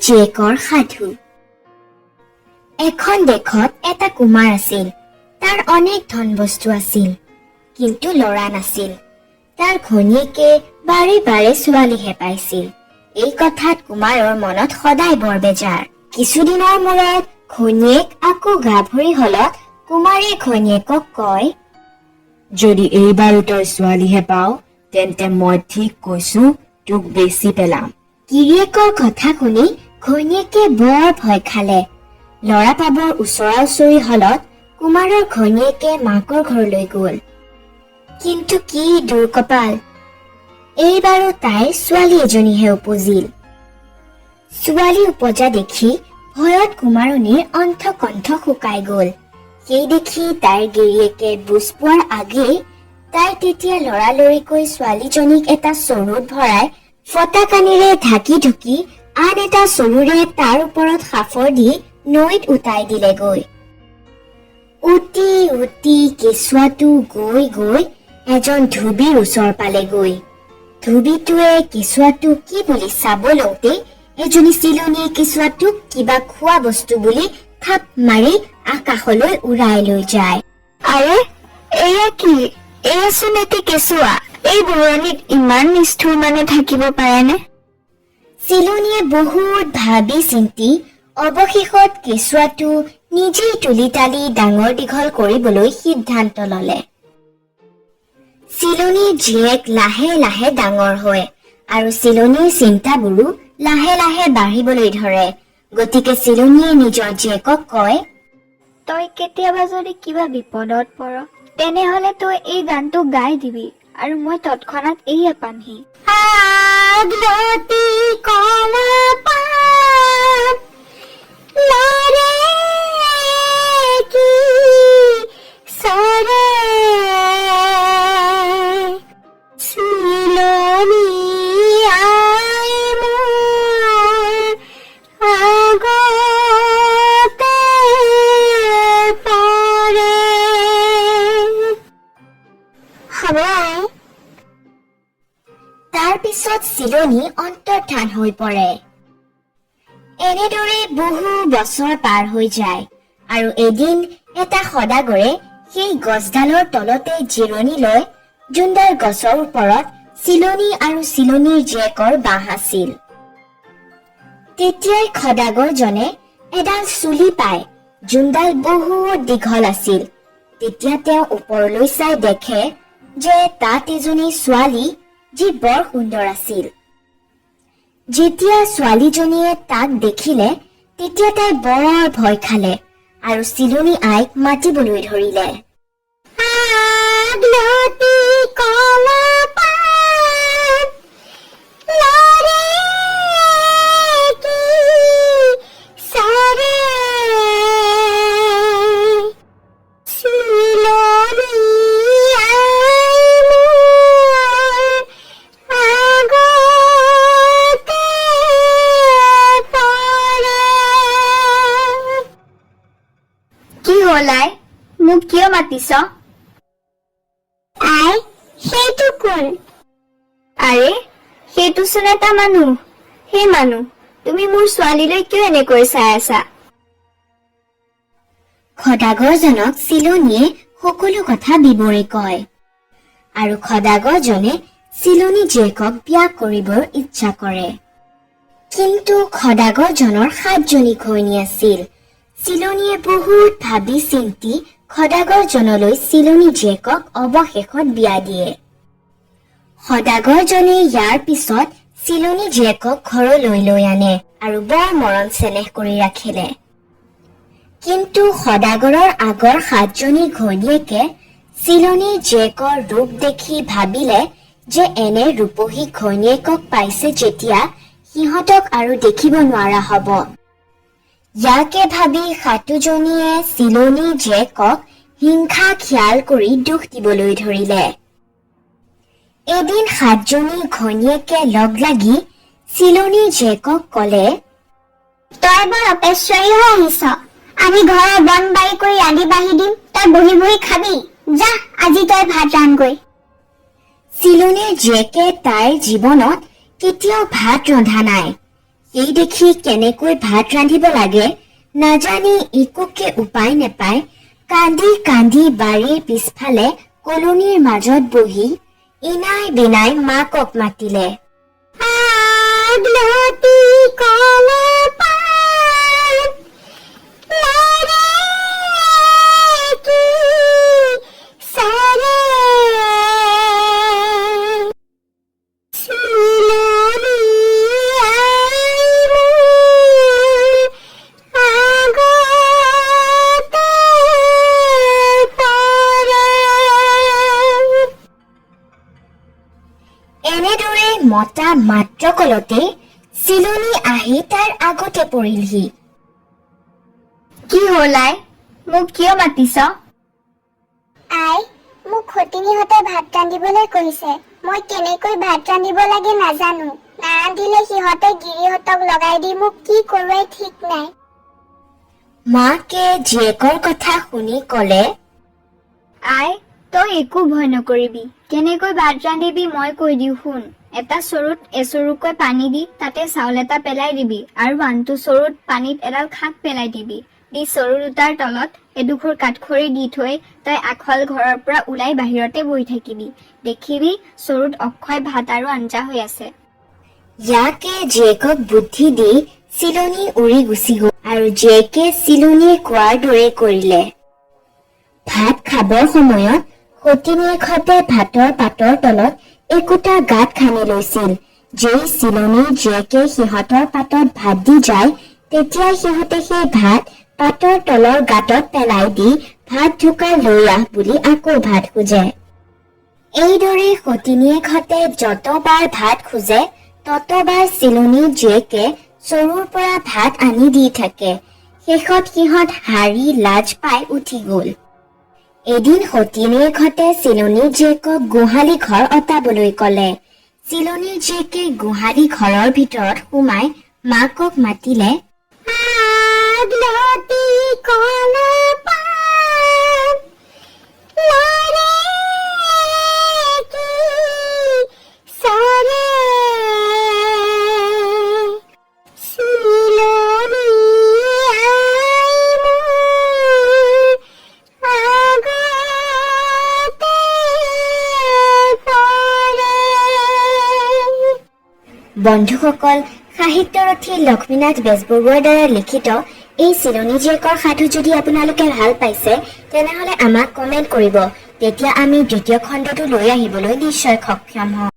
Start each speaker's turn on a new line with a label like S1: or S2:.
S1: জীয়েকৰ সাধু। এখন দেশত এটা কুমাৰ আছিল। তাৰ অনেক ধন বস্তু আছিল, কিন্তু ল'ৰা নাছিল। তাৰ ঘৈণীয়েকে বাৰে বাৰে ছোৱালীহে পাইছিল। এই কথাত কুমাৰৰ মনত সদায় বৰ বেজাৰ। কিছুদিনৰ মূৰত ঘৈণীয়েক আকৌ গাভৰি হলত কুমাৰে ঘৈণীয়েকক কয়,
S2: যদি এইবাৰো তই ছোৱালীহে পাও, তেন্তে মই ঠিক কৈছো তোক বেচি পেলাম।
S1: গিৰিয়েকৰ কথা শুনি ঘৈণীয়েকে বৰ ভয় খালে। ল'ৰা পাবৰ ওচৰা ওচৰি হলত কুমাৰৰ ঘৈণীয়েকে মাকৰ ঘৰলৈ গল। কিন্তু কি দুৰ্কপাল, এইবাৰো তাইৰ ছোৱালী এজনীহে উপজিল। ছোৱালী উপজা দেখি ভয়ত কুমাৰণীৰ অণ্ঠ-কণ্ঠ শুকাই গল। সেই দেখি তাইৰ গিৰিয়েকে বুজ পোৱাৰ আগেই তাই তেতিয়া লৰালৰিকৈ ছোৱালীজনীক এটা চৰুত ভৰাই ফটা কাণেৰে ঢাকি ঢুকি আন এটা চৰুৰে তাৰ ওপৰত সাফৰ দি নৈত উটাই দিলেগৈ। উটি উটি কেঁচুৱাটো গৈ গৈ এজন ধুবিৰ ওচৰ পালেগৈ। ধুবিটোৱে কেঁচুৱাটোক কি বুলি চাব লওঁতে এজনী চিলনীয়ে কেঁচুৱাটোক কিবা খোৱা বস্তু বুলি থাপ মাৰি আকাশলৈ উৰাই লৈ যায়।
S3: আৰে এয়া কি? এয়াচোন এটি কেঁচুৱা। এই বুঢ়নীত ইমান নিষ্ঠুৰ মানে থাকিব পাৰেনে?
S1: চিলনীয়ে বহুত ভাবি চিন্তি অৱশেষত কেঁচুৱাটো নিজেই তুলি তালি ডাঙৰ দীঘল কৰিবলৈ সিদ্ধান্ত ললে। চিলনীৰ জীয়েক লাহে লাহে ডাঙৰ হয় আৰু চিলনীৰ চিন্তাবোৰো লাহে লাহে বাঢ়িবলৈ ধৰে। গতিকে চিলনীয়ে নিজৰ জীয়েকক কয়,
S3: তই কেতিয়াবা যদি কিবা বিপদত পৰ, তেনেহলে তই এই গানটো গাই দিবি আৰু মই তৎক্ষণাত এইয়া পামহি।
S1: তাৰ পিছত চিলনী অন্তৰ্ধান হৈ পৰে। এনেদৰে বহু বছৰ পাৰ হৈ যায় আৰু এদিন এটা সদাগৰে সেই গছডালৰ তলতে জিৰণি লয়, যোনডাল গছৰ ওপৰত চিলনী আৰু চিলনীৰ জীয়েকৰ বাঁহ আছিল। তেতিয়াই সদাগৰজনে এডাল চুলি পায়, যোনডাল বহুত দীঘল আছিল। তেতিয়া তেওঁ ওপৰলৈ চাই দেখে যে তাত এজনী ছোৱালী যি বৰ সুন্দৰ আছিল। যেতিয়া ছোৱালীজনীয়ে তাক দেখিলে তেতিয়া তাই বৰ ভয় খালে আৰু চিলনী আইক মাতিবলৈ ধৰিলে।
S3: মোক কিয় মাতিছ?
S1: আই, সেইটো কোন?
S3: আৰে সেইটোচোন এটা মানুহ। সেই মানুহ, তুমি মোৰ ছোৱালীলৈ কিয় এনেকৈ চাই আছা?
S1: সদাগৰজনক চিলনীয়ে সকলো কথা বিৱৰি কয় আৰু সদাগৰজনে চিলনী জীয়েকক বিয়া কৰিবৰ ইচ্ছা কৰে। কিন্তু সদাগৰজনৰ 7জনী ঘৈণী আছিল। চিলনীয়ে বহুত ভাবি চিন্তি সদাগৰজনলৈ চিলনী জীয়েকক অৱশেষত বিয়া দিয়ে। সদাগৰজনে ইয়াৰ পিছত চিলনী জীয়েকক ঘৰলৈ লৈ আনে আৰু বৰ মৰম চেনেহ কৰি ৰাখিলে। কিন্তু সদাগৰৰ আগৰ 7জনী ঘৈণীয়েকে চিলনীৰ জীয়েকৰ ৰূপ দেখি ভাবিলে যে এনে ৰূপহী ঘৈণীয়েকক পাইছে যেতিয়া সিহঁতক আৰু দেখিব নোৱাৰা হ'ব। ইয়াকে ভাবি 7জনীয়ে চিলনী জীয়েকক হিংসা খিয়াল কৰি দুখ দিবলৈ ধৰিলে। এদিন 7জনী ঘৈণীয়েকে লগ লাগি চিলনী জীয়েকক কলে,
S3: তই বৰ অপেশ্বৰী হৈ আহিছ। আমি ঘৰৰ বন বাৰী কৰি ৰান্ধি বাঢ়ি দিম, তই বহি বহি খাবি। যা, আজি তই ভাত ৰান্ধগৈ।
S1: চিলনীৰ জীয়েকে তাইৰ জীৱনত কেতিয়াও ভাত ৰন্ধা নাই। এই দেখি কেনেকৈ ভাত ৰান্ধিব লাগে নাজানি একোকে উপায় নেপায় কান্দি কান্দি বাৰীৰ পিছফালে কলনীৰ মাজত বহি ইনাই বিনাই মাকক মাতিলে।
S3: আগলতি কলপাত লৰে কি সৰে চিলনি আই মোৰ আগতে পৰে।
S1: এনেদৰে মতা মাত্ৰ কলতে চিলনী আহি তাৰ আগতে পৰিলহি।
S3: কি হ'ল আই, মোক কিয় মাতিছ? আই, মোক সতিনীহঁতে ভাত ৰান্ধিবলৈ কৈছে। মই কেনেকৈ ভাত ৰান্ধিব লাগে নাজানো। নাৰান্ধিলে সিহঁতে গিৰিহঁতক লগাই দি মোক কি কৰোৱাই ঠিক নাই।
S1: মাকে জীয়েকৰ কথা শুনি কলে,
S3: আই, তই একো ভয় নকৰিবি। কেনেকৈ ভাত ৰান্ধিবি মই কৈ দিওঁ শুন। এটা চৰুত এচৰুকৈ পানী দি তাতে চাউল এটা পেলাই দিবি আৰু আনটো চৰুত পানীত এডাল শাক পেলাই দিবি। দি চৰু দুটাৰ তলত এডোখৰ কাঠখৰি দি থৈ তই আখল ঘৰৰ পৰা ওলাই বাহিৰতে বহি থাকিবি। দেখিবি চৰুত অক্ষয় ভাত আৰু আঞ্জা হৈ আছে।
S1: ইয়াকে জীয়েকক বুদ্ধি দি চিলনী উৰি গুচি গল আৰু জীয়েকে চিলনীয়ে কোৱাৰ দৰে কৰিলে। ভাত খাবৰ সময়ত সতিনীয়েকহঁতে ভাতৰ পাতৰ তলত একোটা গাঁত খানি লৈছিল। যেই চিলনীৰ জীয়েকে সিহঁতৰ পাতত ভাত দি যায় তেতিয়াই সিহঁতে সেই ভাত পাতৰ তলৰ গাঁতত পেলাই দি ভাত ঢুকা লৈ আহ বুলি আকৌ ভাত খোজে। এইদৰে সতিনীয়েকহঁতে যতবাৰ ভাত খোজে ততবাৰ চিলনীৰ জীয়েকে চৰুৰ পৰা ভাত আনি দি থাকে। শেষত সিহঁত হাৰি লাজ পাই উঠি গল। এদিন সতিনীয়েকহঁতে চিলনীৰ জীয়েকক গোহালি ঘৰ অটাবলৈ কলে। চিলনীৰ জীয়েকে গোহালি ঘৰৰ ভিতৰত সোমাই মাকক মাতিলে,
S3: আগলতি কলপাত লৰে কি সৰে চিলনি আই মোৰ আগতে পৰে।
S1: বন্ধুসকল, সাহিত্যৰথী লক্ষ্মীনাথ বেজবৰুৱাৰ দ্বাৰা লিখিত এই চিলনী জীয়েকৰ সাধু যদি আপোনালোকে ভাল পাইছে তেনেহলে আমাক কমেণ্ট কৰিব। তেতিয়া আমি দ্বিতীয় খণ্ডটো লৈ আহিবলৈ নিশ্চয় সক্ষম হম।